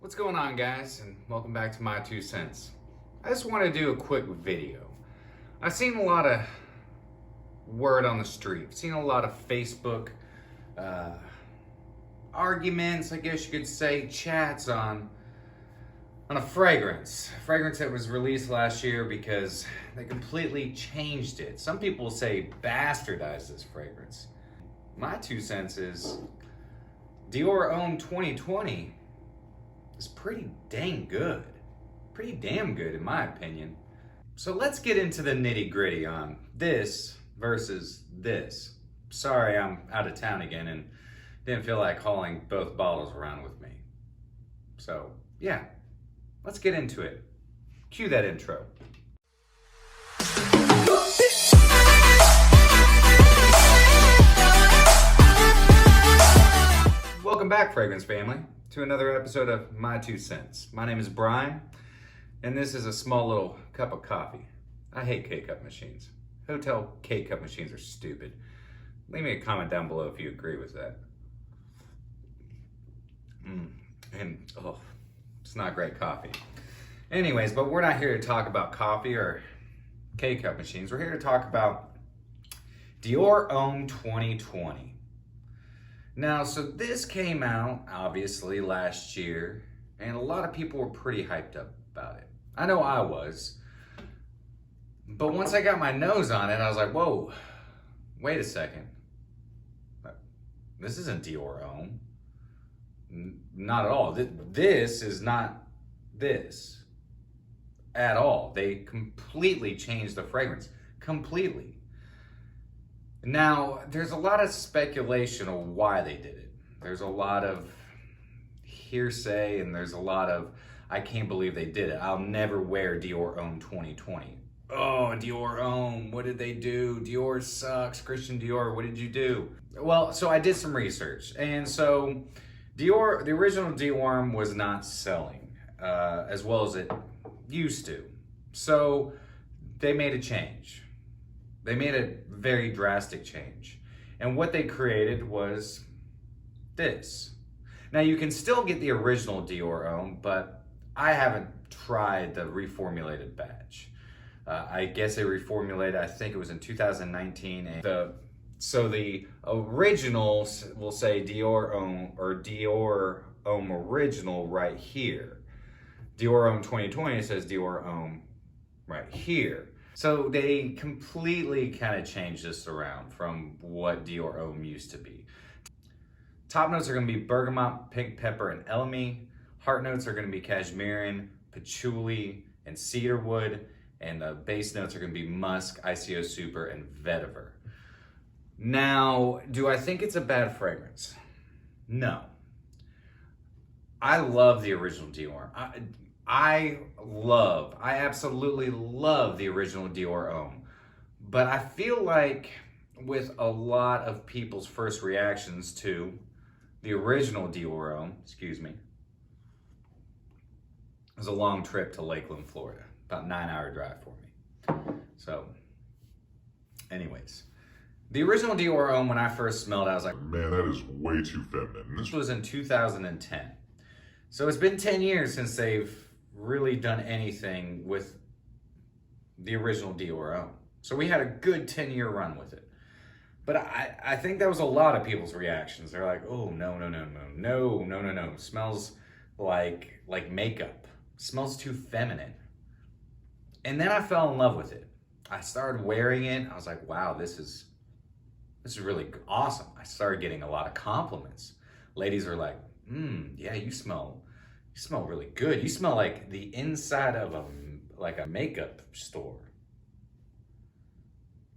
What's going on, guys, and welcome back to my 2 cents. I just want to do a quick video. I've seen a lot of word on the street. I've seen a lot of Facebook arguments, I guess you could say, chats on a fragrance that was released last year because they completely changed it. Some people say bastardized this fragrance. My 2 cents is Dior Homme 2020 is pretty dang good. Pretty damn good in my opinion. So let's get into the nitty gritty on this versus this. Sorry, I'm out of town again and didn't feel like hauling both bottles around with me. So yeah, let's get into it. Cue that intro. Welcome back, fragrance family, to another episode of My 2 Cents. My name is Brian, and this is a small little cup of coffee. I hate K-cup machines. Hotel K-cup machines are stupid. Leave me a comment down below if you agree with that. It's not great coffee. Anyways, but we're not here to talk about coffee or K-cup machines. We're here to talk about Dior Homme 2020. Now, so this came out, obviously, last year, and a lot of people were pretty hyped up about it. I know I was. But once I got my nose on it, I was like, whoa, wait a second. This isn't Dior Homme. Not at all. This is not this at all. They completely changed the fragrance. Completely. Now, there's a lot of speculation of why they did it. There's a lot of hearsay and there's a lot of, I can't believe they did it. I'll never wear Dior Homme 2020. Oh, Dior Homme, what did they do? Dior sucks. Christian Dior, what did you do? Well, so I did some research. And so Dior, the original Dior Homme was not selling as well as it used to. So they made a change. They made a very drastic change. And what they created was this. Now you can still get the original Dior Homme, but I haven't tried the reformulated batch. I guess they reformulated, I think it was in 2019. And so the originals will say Dior Homme or Dior Homme Original right here. Dior Homme 2020 says Dior Homme right here. So they completely kind of changed this around from what Dior Homme used to be. Top notes are going to be bergamot, pink pepper, and elemi. Heart notes are going to be cashmerean, patchouli, and cedarwood. And the base notes are going to be musk, ICO super, and vetiver. Now, do I think it's a bad fragrance? No. I love the original Dior. I absolutely love the original Dior Homme. But I feel like with a lot of people's first reactions to the original Dior Homme, it was a long trip to Lakeland, Florida. About 9-hour drive for me. So, anyways. The original Dior Homme, when I first smelled it, I was like, man, that is way too feminine. This was in 2010. So it's been 10 years since they've really done anything with the original Dior Homme. So we had a good 10-year run with it. But I think that was a lot of people's reactions. They're like, oh, no. Smells like makeup. Smells too feminine. And then I fell in love with it. I started wearing it. I was like, wow, this is really awesome. I started getting a lot of compliments. Ladies are like, yeah, you smell really good. You smell like the inside of a makeup store,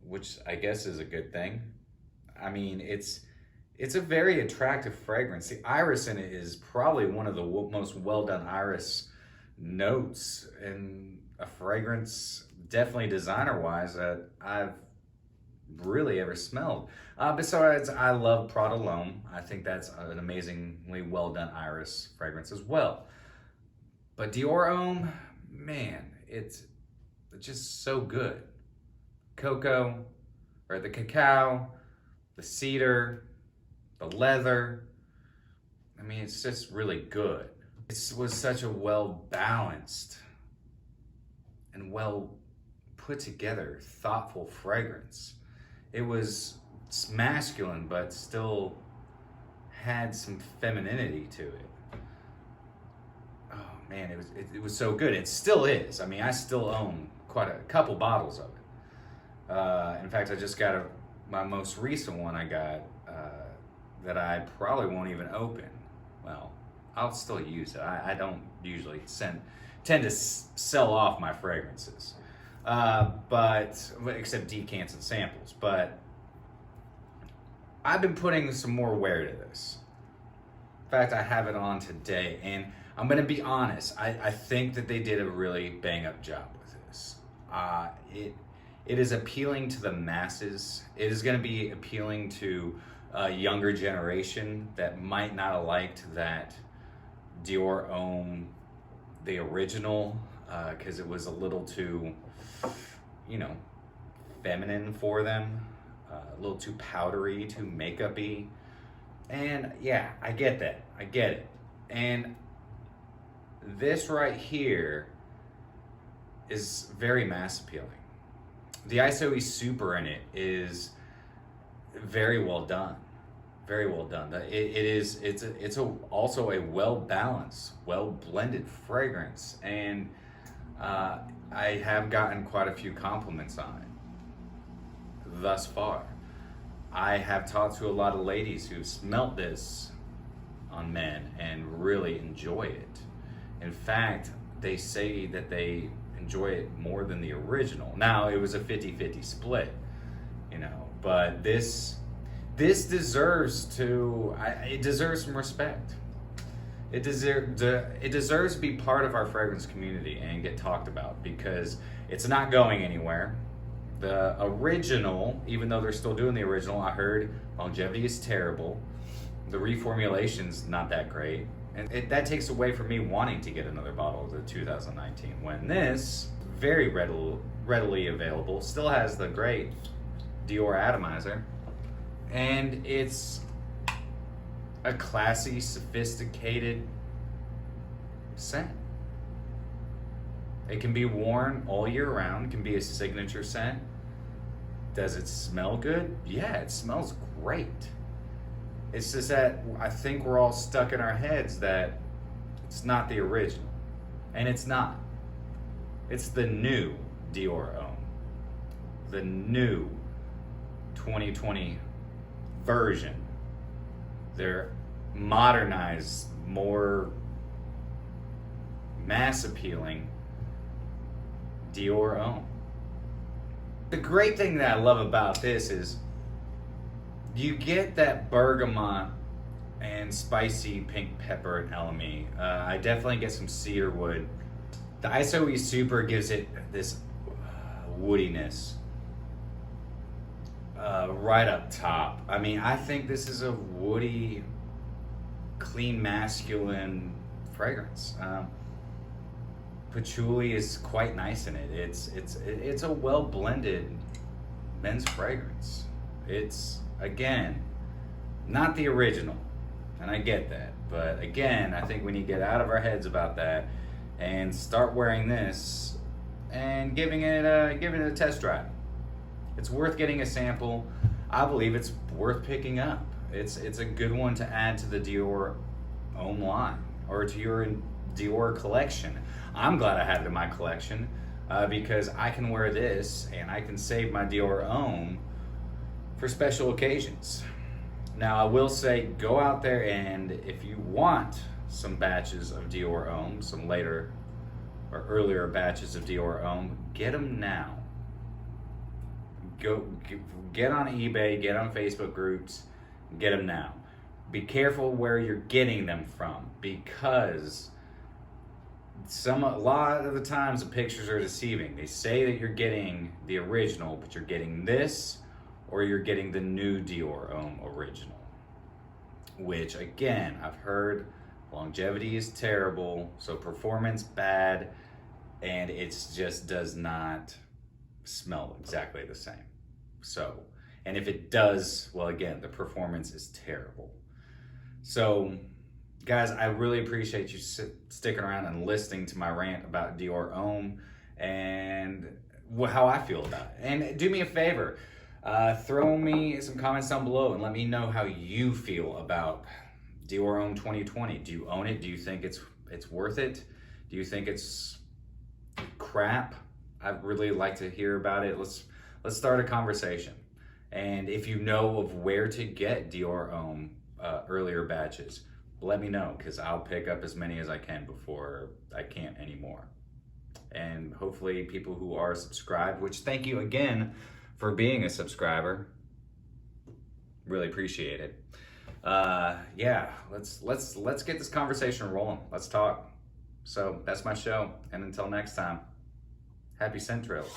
which I guess is a good thing. I mean, it's a very attractive fragrance. The iris in it is probably one of the most well done iris notes in a fragrance, definitely designer wise, that I've really ever smelled. Besides, I love Prada L'Homme. I think that's an amazingly well done iris fragrance as well. But Dior Homme, man, it's just so good. Cocoa, or the cacao, the cedar, the leather. I mean, it's just really good. It was such a well-balanced and well put together, thoughtful fragrance. It was masculine, but still had some femininity to it. Oh man, it was so good. It still is. I mean, I still own quite a couple bottles of it. In fact, I just got my most recent one I got that I probably won't even open. Well, I'll still use it. I don't usually tend to sell off my fragrances, but except decants and samples. But I've been putting some more wear to this. In fact, I have it on today, and I'm gonna be honest. I think that they did a really bang up job with this. It is appealing to the masses. It is gonna be appealing to a younger generation that might not have liked that Dior Homme, the original, because it was a little too, feminine for them, a little too powdery, too makeup-y. And yeah, I get that. I get it. And this right here is very mass appealing. The ISOE Super in it is very well done. Very well done. It's also a well balanced, well blended fragrance, and I have gotten quite a few compliments on it thus far. I have talked to a lot of ladies who've smelt this on men and really enjoy it. In fact, they say that they enjoy it more than the original. Now, it was a 50-50 split, but this deserves it deserves some respect. It deserves to be part of our fragrance community and get talked about, because it's not going anywhere. The original, even though they're still doing the original, I heard longevity is terrible. The reformulation's not that great. And that takes away from me wanting to get another bottle of the 2019, when this, very readily available, still has the great Dior atomizer. And it's a classy, sophisticated scent. It can be worn all year round. It can be a signature scent. Does it smell good? Yeah, it smells great. It's just that I think we're all stuck in our heads that it's not the original. And it's not. It's the new Dior Homme. The new 2020 version. They're modernized, more mass appealing Dior Homme. The great thing that I love about this is you get that bergamot and spicy pink pepper element. I definitely get some cedar wood. The ISOE Super gives it this woodiness right up top. I mean, I think this is a woody, clean, masculine fragrance. Patchouli is quite nice in it. It's a well blended men's fragrance. It's, again, not the original, and I get that, but again, I think we need to get out of our heads about that and start wearing this and giving it a test drive. It's worth getting a sample. I believe it's worth picking up. It's a good one to add to the Dior Homme line or to your Dior collection. I'm glad I have it in my collection because I can wear this and I can save my Dior Homme for special occasions. Now, I will say, go out there, and if you want some batches of Dior Homme, some later or earlier batches of Dior Homme, get them now. Go get on eBay, get on Facebook groups, get them now. Be careful where you're getting them from, because a lot of the times the pictures are deceiving. They say that you're getting the original, but you're getting this, or you're getting the new Dior Homme original, which, again, I've heard longevity is terrible, so performance bad, and it just does not smell exactly the same. So, and if it does, well, again, the performance is terrible. So Guys, I really appreciate you sticking around and listening to my rant about Dior Homme and how I feel about it. And do me a favor, throw me some comments down below and let me know how you feel about Dior Homme 2020. Do you own it? Do you think it's worth it? Do you think it's crap? I'd really like to hear about it. Let's start a conversation. And if you know of where to get Dior Homme earlier batches, let me know, because I'll pick up as many as I can before I can't anymore. And hopefully people who are subscribed, which thank you again for being a subscriber. Really appreciate it. Yeah, let's get this conversation rolling. Let's talk. So that's my show. And until next time, happy scent trails.